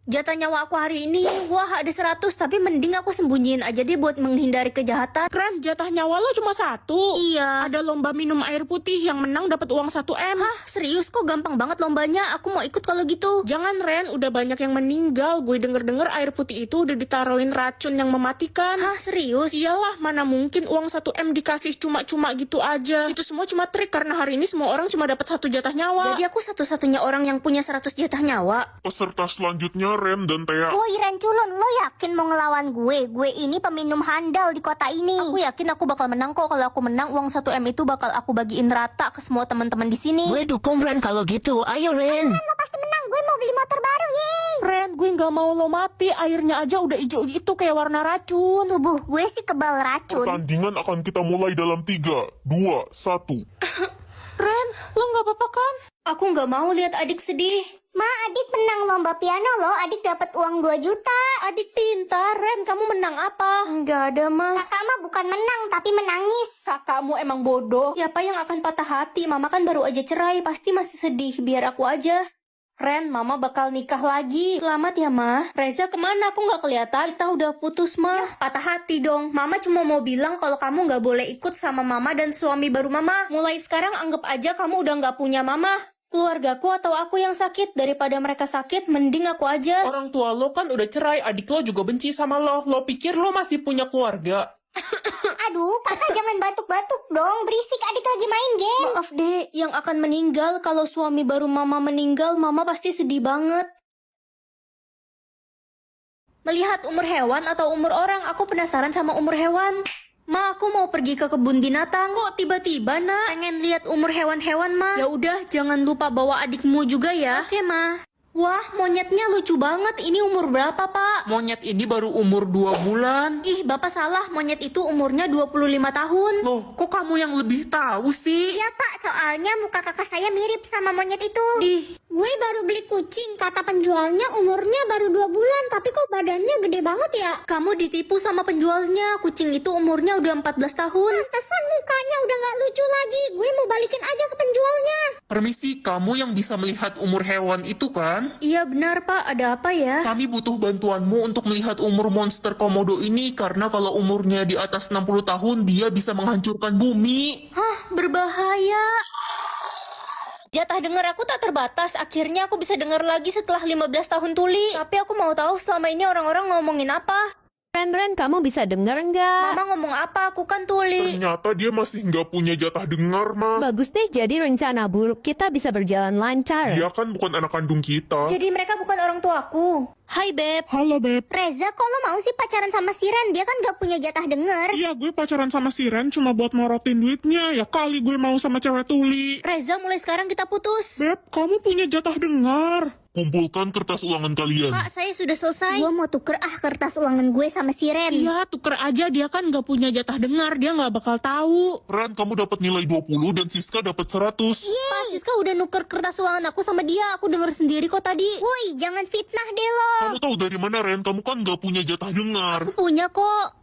Jatah nyawa aku hari ini, wah ada 100, tapi mending aku sembunyiin aja deh buat menghindari kejahatan. Ren, jatah nyawa lo cuma 1. Iya. Ada lomba minum air putih, yang menang dapat uang 1 M. Hah, serius kok gampang banget lombanya? Aku mau ikut kalau gitu. Jangan Ren, udah banyak yang meninggal. Gue denger-denger air putih itu udah ditaruhin racun yang mematikan. Hah, serius? Iyalah, mana mungkin uang 1 M dikasih cuma-cuma gitu aja. Itu semua cuma trik karena hari ini semua orang cuma dapat 1 jatah nyawa. Jadi aku satu-satunya orang yang punya 100 jatah nyawa. Peserta selanjutnya Rem dan Thea. Woi Ren Culun, lo yakin mau ngelawan gue? Gue ini peminum handal di kota ini. Aku yakin aku bakal menang kok. Kalau aku menang, uang 1 M itu bakal aku bagiin rata ke semua teman-teman di sini. Gue dukung Ren kalau gitu. Ayo Ren. Lo pasti menang, gue mau beli motor baru, yeay. Ren, gue nggak mau lo mati. Airnya aja udah hijau gitu kayak warna racun. Tubuh gue sih kebal racun. Pertandingan akan kita mulai dalam 3, 2, 1. Ren, lo nggak apa-apa kan? Aku nggak mau lihat adik sedih. Ma, adik menang lomba piano loh. Adik dapat uang 2 juta. Adik pintar, Ren, kamu menang apa? Nggak ada, mah. Kakak mah bukan menang, tapi menangis. Kakakmu emang bodoh. Siapa yang akan patah hati? Mama kan baru aja cerai, pasti masih sedih. Biar aku aja. Ren, Mama bakal nikah lagi. Selamat ya, Ma. Reza kemana? Aku nggak kelihatan. Kita udah putus, Ma. Ya, patah hati dong. Mama cuma mau bilang kalau kamu nggak boleh ikut sama Mama dan suami baru Mama. Mulai sekarang anggap aja kamu udah nggak punya Mama. Keluargaku atau aku yang sakit, daripada mereka sakit, mending aku aja. Orang tua lo kan udah cerai, adik lo juga benci sama lo. Lo pikir lo masih punya keluarga? Aduh, kakak jangan batuk-batuk dong. Berisik, adik lagi main game. Maaf deh, yang akan meninggal kalau suami baru Mama meninggal, Mama pasti sedih banget. Melihat umur hewan atau umur orang, aku penasaran sama umur hewan. Ma, aku mau pergi ke kebun binatang. Kok tiba-tiba, Nak? Pengen lihat umur hewan-hewan, Ma. Ya udah, jangan lupa bawa adikmu juga ya. Oke, Ma. Wah, monyetnya lucu banget. Ini umur berapa, Pak? Monyet ini baru umur 2 bulan. Ih, Bapak salah. Monyet itu umurnya 25 tahun. Loh, kok kamu yang lebih tahu sih? Iya pak, soalnya muka kakak saya mirip sama monyet itu. Gue baru beli kucing, kata penjualnya umurnya baru 2 bulan, tapi kok badannya gede banget ya? Kamu ditipu sama penjualnya, kucing itu umurnya udah 14 tahun. Pantesan mukanya udah gak lucu lagi, gue mau balikin aja ke penjualnya. Permisi, kamu yang bisa melihat umur hewan itu kan? Iya benar Pak, ada apa ya? Kami butuh bantuanmu untuk melihat umur monster komodo ini karena kalau umurnya di atas 60 tahun dia bisa menghancurkan bumi. Hah, berbahaya. Jatah dengar aku tak terbatas, akhirnya aku bisa dengar lagi setelah 15 tahun tuli. Tapi aku mau tahu selama ini orang-orang ngomongin apa. Ren, kamu bisa denger nggak? Mama ngomong apa, aku kan tuli. Ternyata dia masih nggak punya jatah dengar, Ma. Bagus deh, jadi rencana buruk kita bisa berjalan lancar. Dia kan bukan anak kandung kita. Jadi mereka bukan orang tuaku. Hai Beb. Halo, Beb. Reza, kok lo mau sih pacaran sama si Ren? Dia kan gak punya jatah denger. Iya, gue pacaran sama si Ren cuma buat morotin duitnya. Ya kali gue mau sama cewek tuli. Reza, mulai sekarang kita putus. Beb, kamu punya jatah dengar. Kumpulkan kertas ulangan kalian. Pak, saya sudah selesai. Gue mau tuker kertas ulangan gue sama si Ren. Iya, tuker aja, dia kan nggak punya jatah dengar, dia nggak bakal tahu. Ren, kamu dapat nilai 20 dan Siska dapat 100. Pak, Siska udah nuker kertas ulangan aku sama dia. Aku denger sendiri kok tadi. Woi, jangan fitnah deh lo. Kamu tahu dari mana, Ren? Kamu kan nggak punya jatah dengar. Aku punya kok.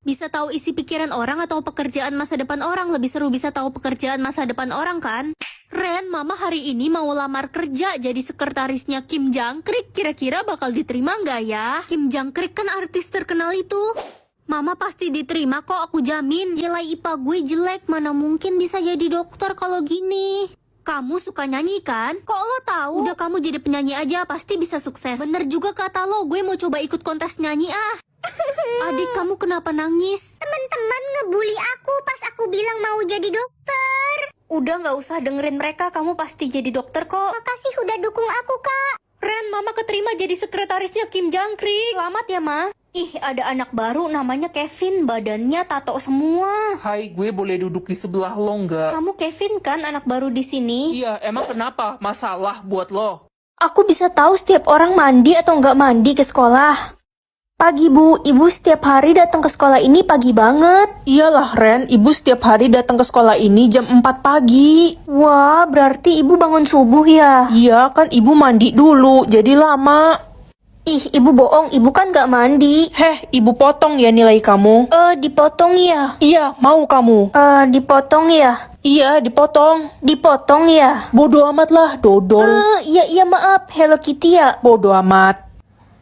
Bisa tahu isi pikiran orang atau pekerjaan masa depan orang. Lebih seru bisa tahu pekerjaan masa depan orang kan? Ren, Mama hari ini mau lamar kerja jadi sekretarisnya Kim Jangkrik. Kira-kira bakal diterima nggak ya? Kim Jangkrik kan artis terkenal itu. Mama pasti diterima kok, aku jamin. Nilai IPA gue jelek, mana mungkin bisa jadi dokter kalau gini. Kamu suka nyanyi kan? Kok lo tahu? Udah kamu jadi penyanyi aja, pasti bisa sukses. Bener juga kata lo, gue mau coba ikut kontes nyanyi ah. Adik, kamu kenapa nangis? Teman-teman ngebully aku pas aku bilang mau jadi dokter. Udah gak usah dengerin mereka, kamu pasti jadi dokter kok. Makasih udah dukung aku, Kak. Ren, Mama keterima jadi sekretarisnya Kim Jangkrik. Selamat ya, Ma. Ih, ada anak baru namanya Kevin, badannya tato semua. Hai, gue boleh duduk di sebelah lo nggak? Kamu Kevin kan anak baru di sini? Iya, emang kenapa? Masalah buat lo? Aku bisa tahu setiap orang mandi atau nggak mandi ke sekolah. Pagi Bu, Ibu setiap hari datang ke sekolah ini pagi banget. Iyalah Ren, ibu setiap hari datang ke sekolah ini jam 4 pagi. Wah, berarti Ibu bangun subuh ya? Iya, kan ibu mandi dulu, jadi lama. Ih, ibu bohong, ibu kan gak mandi. Heh, ibu potong ya nilai kamu. Dipotong ya? Iya, mau kamu. Dipotong ya? Iya, dipotong. Dipotong ya? Bodoh amat lah, dodol. Iya maaf, Hello Kitty ya? Bodoh amat.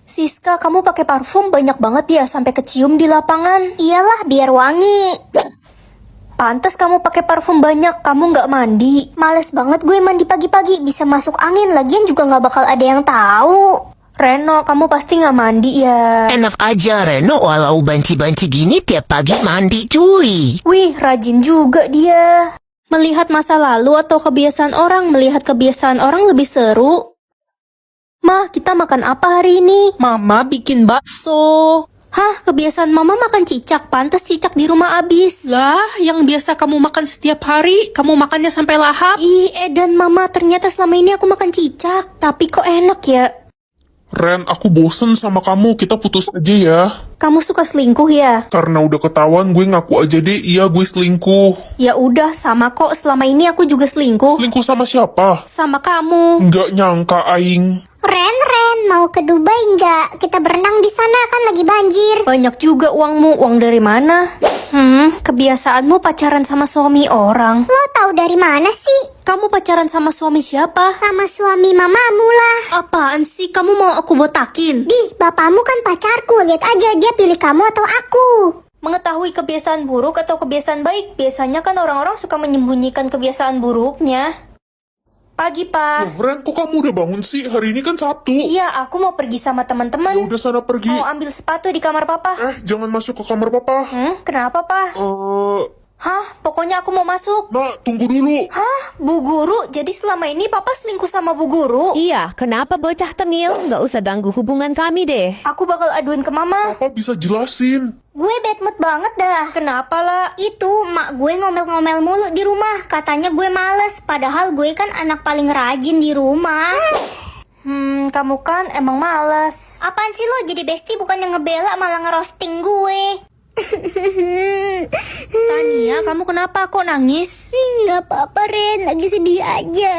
Siska, kamu pakai parfum banyak banget ya, sampai kecium di lapangan. Iyalah, biar wangi. Pantes kamu pakai parfum banyak, kamu nggak mandi. Males banget gue mandi pagi-pagi, bisa masuk angin. Lagian juga nggak bakal ada yang tahu. Reno, kamu pasti nggak mandi ya? Enak aja Reno, walau banci-banci gini tiap pagi mandi cuy. Wih, rajin juga dia. Melihat masa lalu atau kebiasaan orang, melihat kebiasaan orang lebih seru. Ma, kita makan apa hari ini? Mama bikin bakso. Hah, kebiasaan mama makan cicak, pantas cicak di rumah abis. Lah, yang biasa kamu makan setiap hari, kamu makannya sampai lahap. Ih, Edan mama, ternyata selama ini aku makan cicak. Tapi kok enak ya? Ren, aku bosen sama kamu, kita putus aja ya. Kamu suka selingkuh ya? Karena udah ketahuan, gue ngaku aja deh, iya gue selingkuh. Ya udah, sama kok. Selama ini aku juga selingkuh. Selingkuh sama siapa? Sama kamu. Nggak nyangka aing. Ren, mau ke Dubai nggak? Kita berenang di sana kan lagi banjir. Banyak juga uangmu. Uang dari mana? Kebiasaanmu pacaran sama suami orang. Lo tahu dari mana sih? Kamu pacaran sama suami siapa? Sama suami mamamu lah. Apaan sih? Kamu mau aku botakin? Dih, bapakmu kan pacarku. Lihat aja dia pilih kamu atau aku. Mengetahui kebiasaan buruk atau kebiasaan baik, biasanya kan orang-orang suka menyembunyikan kebiasaan buruknya. Pagi, Pak. Loh, Ren, kok kamu udah bangun sih? Hari ini kan Sabtu. Iya, aku mau pergi sama Ya teman-teman. udah sana pergi. Mau ambil sepatu di kamar Papa. Jangan masuk ke kamar papa. Kenapa, Pak? Hah? Pokoknya aku mau masuk. Nak, tunggu dulu. Hah? Bu Guru? Jadi selama ini Papa selingkuh sama Bu Guru? Iya, kenapa bocah tengil? Nggak usah ganggu hubungan kami deh. Aku bakal aduin ke Mama. Papa bisa jelasin. Gue bad mood banget dah. Kenapa lah? Itu mak gue ngomel-ngomel mulu di rumah. Katanya gue males. Padahal gue kan anak paling rajin di rumah. Kamu kan emang malas. Apaan sih lo jadi bestie bukan yang ngebela malah ngerosting gue. Tania, kamu kenapa kok nangis? Nggak apa-apa Ren, lagi sedih aja.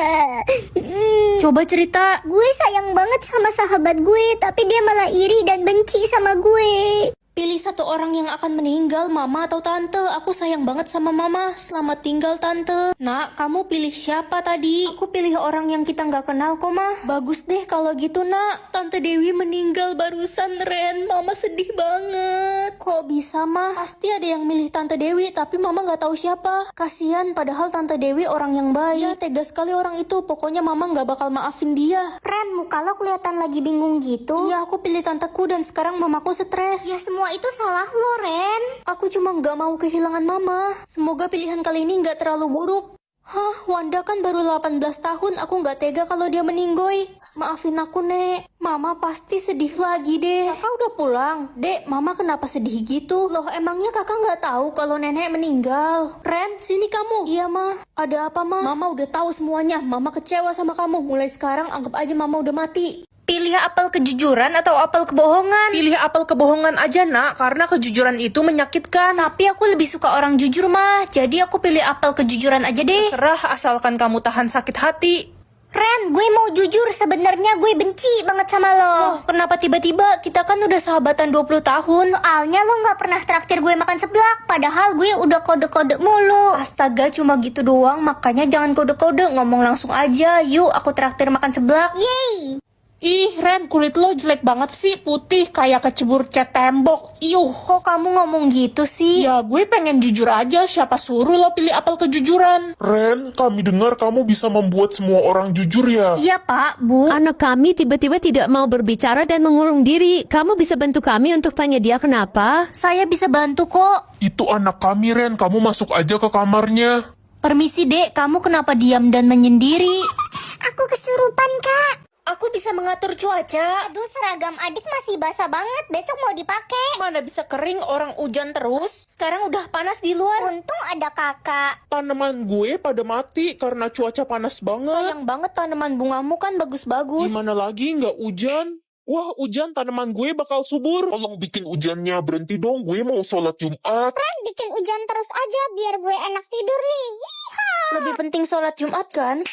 Coba cerita. Gue sayang banget sama sahabat gue, tapi dia malah iri dan benci sama gue. Pilih satu orang yang akan meninggal, Mama atau Tante. Aku sayang banget sama Mama. Selamat tinggal, Tante. Nak, kamu pilih siapa tadi? Aku pilih orang yang kita nggak kenal kok, Ma. Bagus deh kalau gitu, Nak. Tante Dewi meninggal barusan, Ren. Mama sedih banget. Kok bisa, Ma? Pasti ada yang milih Tante Dewi, tapi Mama nggak tahu siapa. Kasian, padahal Tante Dewi orang yang baik. Ya, tega sekali orang itu. Pokoknya Mama nggak bakal maafin dia. Ren, muka lo kelihatan lagi bingung gitu. Iya, aku pilih tanteku dan sekarang mamaku stres. Ya semua itu salah lo, Ren. Aku cuma nggak mau kehilangan mama. Semoga pilihan kali ini nggak terlalu buruk. Hah, Wanda kan baru 18 tahun. Aku nggak tega kalau dia meninggoy. Maafin aku, Nek. Mama pasti sedih lagi deh. Kakak udah pulang. Dek, Mama kenapa sedih gitu? Loh, emangnya kakak nggak tahu kalau nenek meninggal? Ren, sini kamu. Iya, Ma. Ada apa, Ma? Mama udah tahu semuanya. Mama kecewa sama kamu. Mulai sekarang anggap aja Mama udah mati. Pilih apel kejujuran atau apel kebohongan? Pilih apel kebohongan aja, Nak, karena kejujuran itu menyakitkan. Tapi aku lebih suka orang jujur, mah. Jadi aku pilih apel kejujuran aja deh. Serah asalkan kamu tahan sakit hati. Ren, gue mau jujur, sebenarnya gue benci banget sama lo. Loh, kenapa tiba-tiba? Kita kan udah sahabatan 20 tahun. Soalnya lo gak pernah traktir gue makan seblak, padahal gue udah kode-kode mulu. Astaga, cuma gitu doang. Makanya jangan kode-kode, ngomong langsung aja. Yuk, aku traktir makan seblak. Yeay! Ih, Ren, kulit lo jelek banget sih, putih kayak kecebur cat tembok. Iuh. Kok kamu ngomong gitu sih? Ya, gue pengen jujur aja, siapa suruh lo pilih apel kejujuran. Ren, kami dengar kamu bisa membuat semua orang jujur ya. Iya, Pak, Bu. Anak kami tiba-tiba tidak mau berbicara dan mengurung diri. Kamu bisa bantu kami untuk tanya dia kenapa? Saya bisa bantu kok. Itu anak kami, Ren. Kamu masuk aja ke kamarnya. Permisi, Dek. Kamu kenapa diam dan menyendiri? Aku kesurupan, Kak. Aku bisa mengatur cuaca. Aduh, seragam adik masih basah banget. Besok mau dipakai. Mana bisa kering, orang hujan terus. Sekarang udah panas di luar. Untung ada kakak. Tanaman gue pada mati karena cuaca panas banget. Sayang banget tanaman bungamu kan bagus-bagus. Gimana lagi nggak hujan? Wah, hujan tanaman gue bakal subur. Tolong bikin hujannya berhenti dong. Gue mau sholat Jumat. Ren, bikin hujan terus aja biar gue enak tidur nih. Yeehaw! Lebih penting sholat Jumat kan?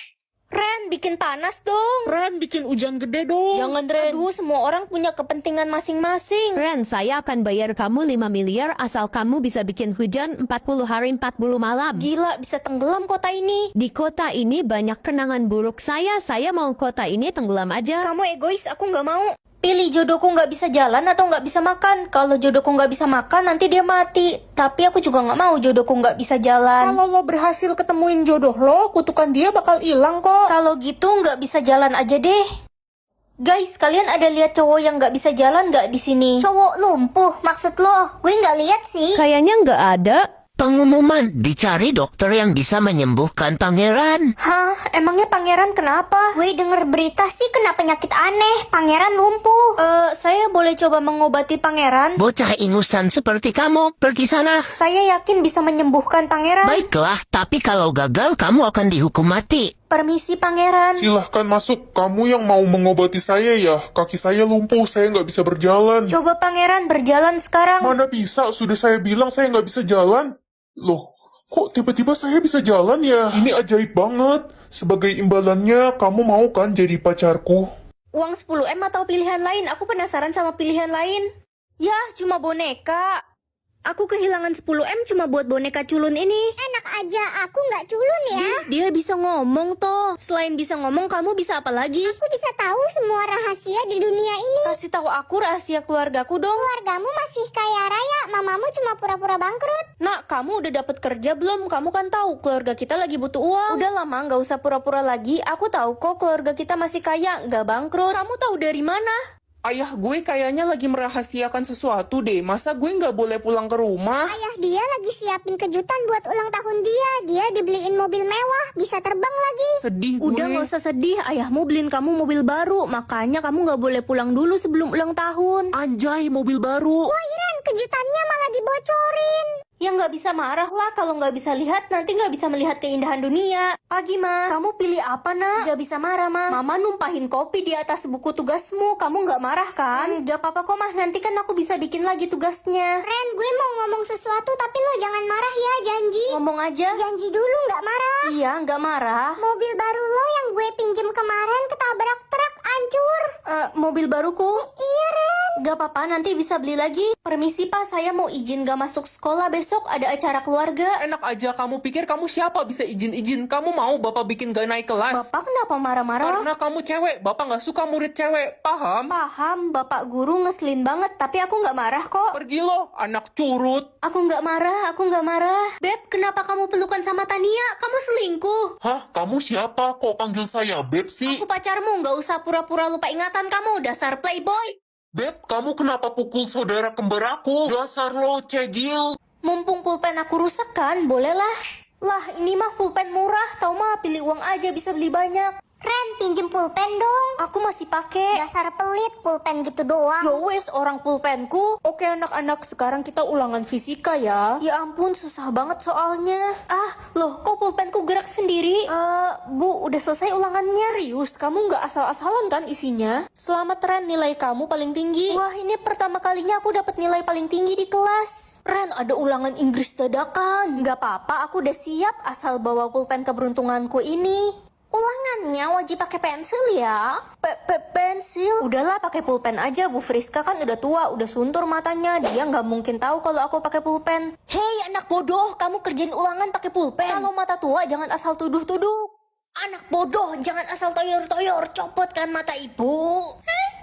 Ren, bikin panas dong. Ren, bikin hujan gede dong. Jangan, Ren. Aduh, semua orang punya kepentingan masing-masing. Ren, saya akan bayar kamu 5 miliar asal kamu bisa bikin hujan 40 hari 40 malam. Gila, bisa tenggelam kota ini. Di kota ini banyak kenangan buruk saya mau kota ini tenggelam aja. Kamu egois, aku nggak mau. Pilih jodohku nggak bisa jalan atau nggak bisa makan. Kalau jodohku nggak bisa makan, nanti dia mati. Tapi aku juga nggak mau jodohku nggak bisa jalan. Kalau lo berhasil ketemuin jodoh lo, kutukan dia bakal hilang kok. Kalau gitu nggak bisa jalan aja deh. Guys, kalian ada lihat cowok yang nggak bisa jalan nggak di sini? Cowok lumpuh, maksud lo? Gue nggak lihat sih. Kayaknya nggak ada. Pengumuman, dicari dokter yang bisa menyembuhkan pangeran. Hah, emangnya pangeran kenapa? Gue denger berita sih kena penyakit aneh. Pangeran lumpuh. Saya boleh coba mengobati pangeran? Bocah ingusan seperti kamu, pergi sana. Saya yakin bisa menyembuhkan pangeran. Baiklah, tapi kalau gagal kamu akan dihukum mati. Permisi pangeran. Silahkan masuk, kamu yang mau mengobati saya ya. Kaki saya lumpuh, saya nggak bisa berjalan. Coba pangeran berjalan sekarang. Mana bisa, sudah saya bilang saya nggak bisa jalan. Loh, kok tiba-tiba saya bisa jalan ya? Ini ajaib banget. Sebagai imbalannya, kamu mau kan jadi pacarku? Uang 10M atau pilihan lain? Aku penasaran sama pilihan lain. Ya, cuma boneka. Aku kehilangan 10M cuma buat boneka culun ini. Enak aja, aku nggak culun ya. Dia bisa ngomong toh. Selain bisa ngomong, kamu bisa apa lagi? Aku bisa tahu semua rahasia di dunia ini. Kasih tahu aku rahasia keluargaku dong. Keluargamu masih kaya raya, mamamu cuma pura-pura bangkrut. Nak, kamu udah dapet kerja belum? Kamu kan tahu keluarga kita lagi butuh uang. Udah lama, nggak usah pura-pura lagi. Aku tahu kok keluarga kita masih kaya, nggak bangkrut. Kamu tahu dari mana? Ayah gue kayaknya lagi merahasiakan sesuatu deh. Masa gue nggak boleh pulang ke rumah? Ayah dia lagi siapin kejutan buat ulang tahun dia. Dia dibeliin mobil mewah, bisa terbang lagi. Sedih gue. Udah nggak usah sedih, ayahmu beliin kamu mobil baru. Makanya kamu nggak boleh pulang dulu sebelum ulang tahun. Anjay, mobil baru. Wah Iren, kejutannya malah dibocorin. Ya nggak bisa marah lah, kalau nggak bisa lihat nanti nggak bisa melihat keindahan dunia. Pagi ma, kamu pilih apa nak? Nggak bisa marah ma. Mama numpahin kopi di atas buku tugasmu, kamu nggak marah kan? Nggak apa-apa kok mah, nanti kan aku bisa bikin lagi tugasnya. Ren, gue mau ngomong sesuatu tapi lo jangan marah ya, janji. Ngomong aja. Janji dulu nggak marah. Iya nggak marah. Mobil baru lo yang gue pinjem kemarin ketabrak truk, hancur. Mobil baruku? Iya Ren. Gak apa-apa, nanti bisa beli lagi. Permisi pak, saya mau izin gak masuk sekolah besok, ada acara keluarga. Enak aja, kamu pikir kamu siapa bisa izin-izin? Kamu mau bapak bikin gak naik kelas? Bapak kenapa marah-marah? Karena kamu cewek, bapak gak suka murid cewek, paham? Paham, bapak guru ngeselin banget, tapi aku gak marah kok. Pergi lo, anak curut. Aku nggak marah, aku nggak marah. Beb, kenapa kamu pelukan sama Tania? Kamu selingkuh. Hah, kamu siapa? Kok panggil saya Beb sih? Aku pacarmu, nggak usah pura-pura lupa ingatan kamu, dasar playboy. Beb, kamu kenapa pukul saudara kembar aku? Dasar lo, cegil. Mumpung pulpen aku rusak kan, bolehlah. Lah, ini mah pulpen murah, tau mah pilih uang aja bisa beli banyak. Ren, pinjem pulpen dong. Aku masih pakai. Dasar pelit, pulpen gitu doang. Yo wes, orang pulpenku. Oke anak-anak, sekarang kita ulangan fisika ya. Ya ampun, susah banget soalnya. Loh, kok pulpenku gerak sendiri? Bu, udah selesai ulangannya. Serius, kamu nggak asal-asalan kan isinya? Selamat Ren, nilai kamu paling tinggi. Wah, ini pertama kalinya aku dapat nilai paling tinggi di kelas. Ren, ada ulangan Inggris dadakan. Nggak apa-apa, aku udah siap asal bawa pulpen keberuntunganku ini. Ulangannya wajib pakai pensil ya. Pensil? Udahlah, pakai pulpen aja. Bu Friska kan udah tua, udah suntur matanya. Dia nggak mungkin tahu kalau aku pakai pulpen. Hei, anak bodoh, kamu kerjain ulangan pakai pulpen. Kalau mata tua jangan asal tuduh-tuduh. Anak bodoh, jangan asal toyor-toyor. Copot kan mata ibu. Hah?